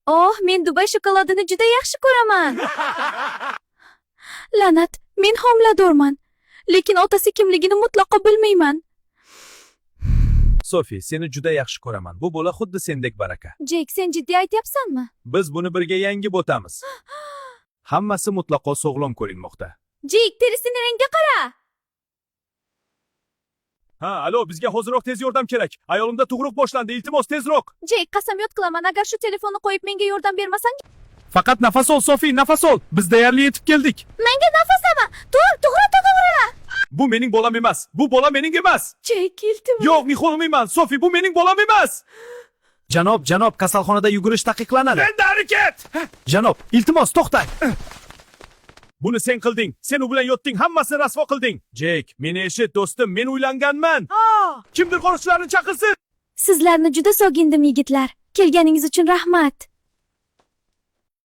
Oh, men Dubay shokoladini juda yaxshi ko'raman. La'nat, men homiladorman. Lekin otasi kimligini mutlaqo bilmayman. Sofi, seni juda yaxshi ko'raman. Bu bola xuddi sendek baraka. Jek, sen jiddiy aytyapsanmi? Biz buni birga yangib o'tamiz. Hammasi mutlaqo sog'lom ko'rinmoqda. Jek, terisini rengiga qara. Ha, alo, bizga hoziroq tez yordam kerak. Ayolimda tug'ruq boshlandi. Iltimos tezroq. Jek, qasamyod qilaman, agar shu telefonni qo'yib menga yordam bermasang. Faqat nafas ol, Sofi, nafas ol. Biz deyarli yetib keldik. Menga nafaslama. To'g'ri. Bu mening bolam emas. Bu bola mening emas. Jek, iltimos. Yo'q, men xohlamayman. Sofi, bu mening bolam emas. Janob, kasalxonada yugurish taqiqlanadi. Endi harakat! Janob, iltimos, to'xtang. Buni sen qilding. Sen u bilan yotding, hammasini rasvo qilding. Jek, meni eshit, do'stim, men uylanganman. Kimdir qo'riqchilarni chaqirsin. Sizlarni juda so'gindim, yigitlar. Kelganingiz uchun rahmat.